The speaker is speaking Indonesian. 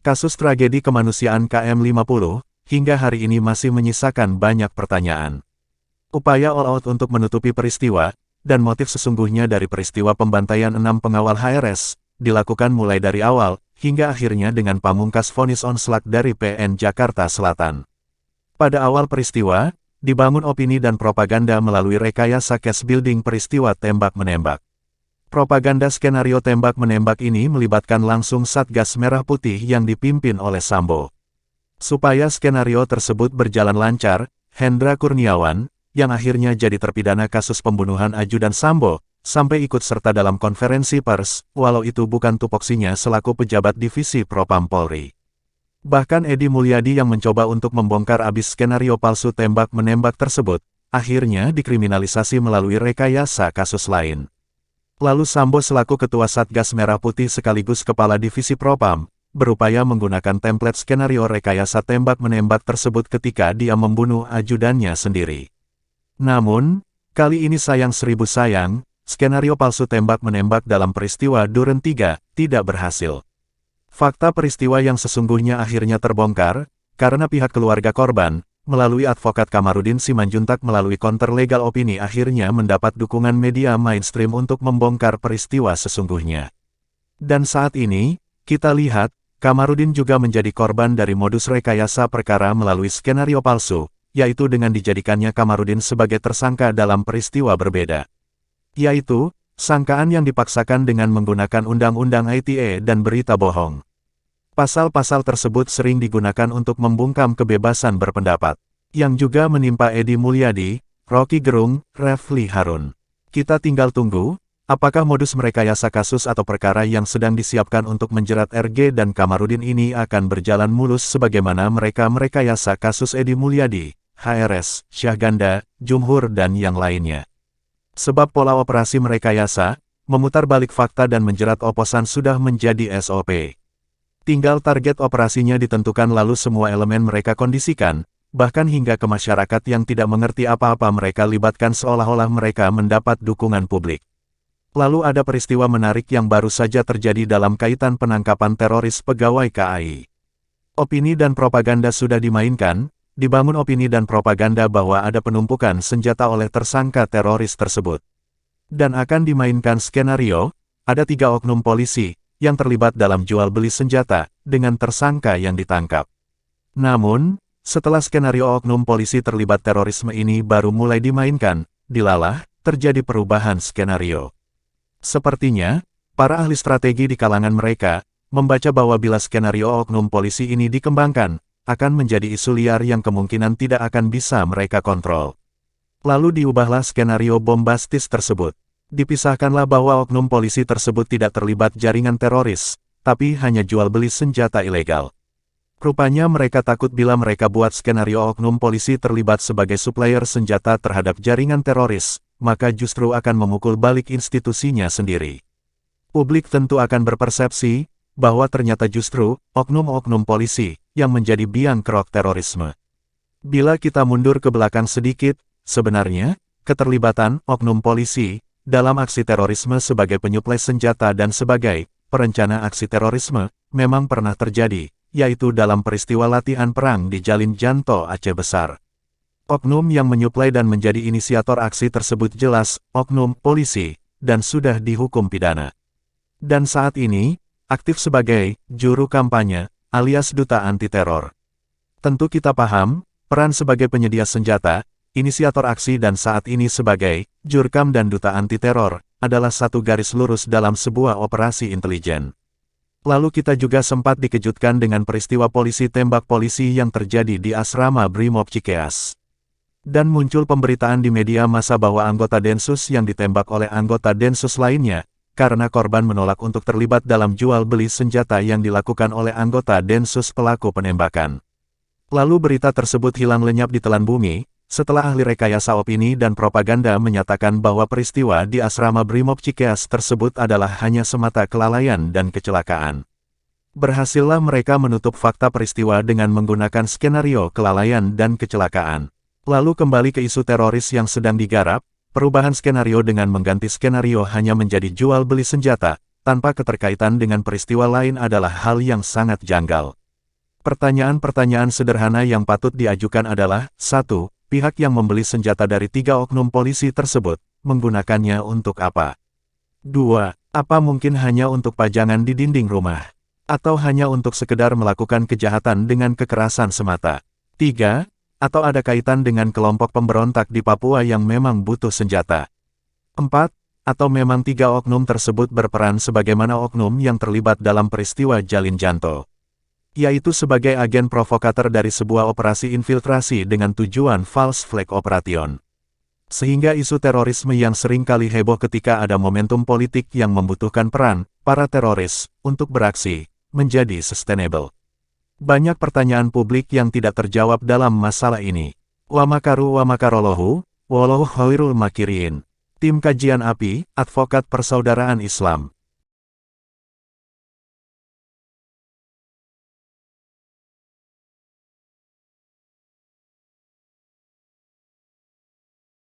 Kasus tragedi kemanusiaan KM50, hingga hari ini masih menyisakan banyak pertanyaan. Upaya all out untuk menutupi peristiwa, dan motif sesungguhnya dari peristiwa pembantaian 6 pengawal HRS, dilakukan mulai dari awal, hingga akhirnya dengan pamungkas vonis onslaught dari PN Jakarta Selatan. Pada awal peristiwa, dibangun opini dan propaganda melalui rekayasa case building peristiwa tembak-menembak. Propaganda skenario tembak-menembak ini melibatkan langsung Satgas Merah Putih yang dipimpin oleh Sambo. Supaya skenario tersebut berjalan lancar, Hendra Kurniawan, yang akhirnya jadi terpidana kasus pembunuhan ajudan Sambo, sampai ikut serta dalam konferensi pers, walau itu bukan tupoksinya selaku pejabat divisi Propam Polri. Bahkan Edi Mulyadi yang mencoba untuk membongkar abis skenario palsu tembak-menembak tersebut, akhirnya dikriminalisasi melalui rekayasa kasus lain. Lalu Sambo selaku Ketua Satgas Merah Putih sekaligus Kepala Divisi Propam, berupaya menggunakan template skenario rekayasa tembak-menembak tersebut ketika dia membunuh ajudannya sendiri. Namun, kali ini sayang seribu sayang, skenario palsu tembak-menembak dalam peristiwa Duren 3 tidak berhasil. Fakta peristiwa yang sesungguhnya akhirnya terbongkar, karena pihak keluarga korban, melalui advokat Kamarudin Simanjuntak melalui counter legal opini akhirnya mendapat dukungan media mainstream untuk membongkar peristiwa sesungguhnya. Dan saat ini, kita lihat, Kamarudin juga menjadi korban dari modus rekayasa perkara melalui skenario palsu, yaitu dengan dijadikannya Kamarudin sebagai tersangka dalam peristiwa berbeda. Yaitu, sangkaan yang dipaksakan dengan menggunakan Undang-Undang ITE dan berita bohong. Pasal-pasal tersebut sering digunakan untuk membungkam kebebasan berpendapat, yang juga menimpa Edi Mulyadi, Rocky Gerung, Refli Harun. Kita tinggal tunggu, apakah modus merekayasa kasus atau perkara yang sedang disiapkan untuk menjerat RG dan Kamarudin ini akan berjalan mulus sebagaimana mereka merekayasa kasus Edi Mulyadi, HRS, Syahganda, Jumhur dan yang lainnya. Sebab pola operasi merekayasa, memutar balik fakta dan menjerat oposan sudah menjadi SOP. Tinggal target operasinya ditentukan lalu semua elemen mereka kondisikan, bahkan hingga ke masyarakat yang tidak mengerti apa-apa mereka libatkan seolah-olah mereka mendapat dukungan publik. Lalu ada peristiwa menarik yang baru saja terjadi dalam kaitan penangkapan teroris pegawai KAI. Opini dan propaganda sudah dimainkan, dibangun opini dan propaganda bahwa ada penumpukan senjata oleh tersangka teroris tersebut. Dan akan dimainkan skenario, ada 3 oknum polisi, yang terlibat dalam jual beli senjata, dengan tersangka yang ditangkap. Namun, setelah skenario oknum polisi terlibat terorisme ini baru mulai dimainkan, dilalah, terjadi perubahan skenario. Sepertinya, para ahli strategi di kalangan mereka, membaca bahwa bila skenario oknum polisi ini dikembangkan, akan menjadi isu liar yang kemungkinan tidak akan bisa mereka kontrol. Lalu diubahlah skenario bombastis tersebut. Dipisahkanlah bahwa oknum polisi tersebut tidak terlibat jaringan teroris, tapi hanya jual beli senjata ilegal. Rupanya mereka takut bila mereka buat skenario oknum polisi terlibat sebagai supplier senjata terhadap jaringan teroris, maka justru akan memukul balik institusinya sendiri. Publik tentu akan berpersepsi, bahwa ternyata justru, oknum-oknum polisi, yang menjadi biang kerok terorisme. Bila kita mundur ke belakang sedikit, sebenarnya, keterlibatan oknum polisi dalam aksi terorisme sebagai penyuplai senjata dan sebagai perencana aksi terorisme, memang pernah terjadi, yaitu dalam peristiwa latihan perang di Jalin Janto Aceh Besar. Oknum yang menyuplai dan menjadi inisiator aksi tersebut jelas, oknum polisi, dan sudah dihukum pidana. Dan saat ini, aktif sebagai juru kampanye, alias duta anti-teror. Tentu kita paham, peran sebagai penyedia senjata, inisiator aksi dan saat ini sebagai jurkam dan duta anti-teror, adalah satu garis lurus dalam sebuah operasi intelijen. Lalu kita juga sempat dikejutkan dengan peristiwa polisi tembak polisi yang terjadi di asrama Brimob Cikeas. Dan muncul pemberitaan di media massa bahwa anggota Densus yang ditembak oleh anggota Densus lainnya, karena korban menolak untuk terlibat dalam jual beli senjata yang dilakukan oleh anggota Densus pelaku penembakan. Lalu berita tersebut hilang lenyap di telan bumi, setelah ahli rekayasa opini dan propaganda menyatakan bahwa peristiwa di asrama Brimob Cikeas tersebut adalah hanya semata kelalaian dan kecelakaan. Berhasillah mereka menutup fakta peristiwa dengan menggunakan skenario kelalaian dan kecelakaan. Lalu kembali ke isu teroris yang sedang digarap, perubahan skenario dengan mengganti skenario hanya menjadi jual beli senjata, tanpa keterkaitan dengan peristiwa lain adalah hal yang sangat janggal. Pertanyaan-pertanyaan sederhana yang patut diajukan adalah, 1. Pihak yang membeli senjata dari 3 oknum polisi tersebut, menggunakannya untuk apa? 2. Apa mungkin hanya untuk pajangan di dinding rumah? Atau hanya untuk sekedar melakukan kejahatan dengan kekerasan semata? 3. Atau ada kaitan dengan kelompok pemberontak di Papua yang memang butuh senjata? 4. Atau memang 3 oknum tersebut berperan sebagaimana oknum yang terlibat dalam peristiwa Jalin Janto, yaitu sebagai agen provokator dari sebuah operasi infiltrasi dengan tujuan false flag operation. Sehingga isu terorisme yang sering kali heboh ketika ada momentum politik yang membutuhkan peran para teroris untuk beraksi, menjadi sustainable. Banyak pertanyaan publik yang tidak terjawab dalam masalah ini. Wa makaru wa makarallahu, wallahu khairul makirin. Tim Kajian API, Advokat Persaudaraan Islam.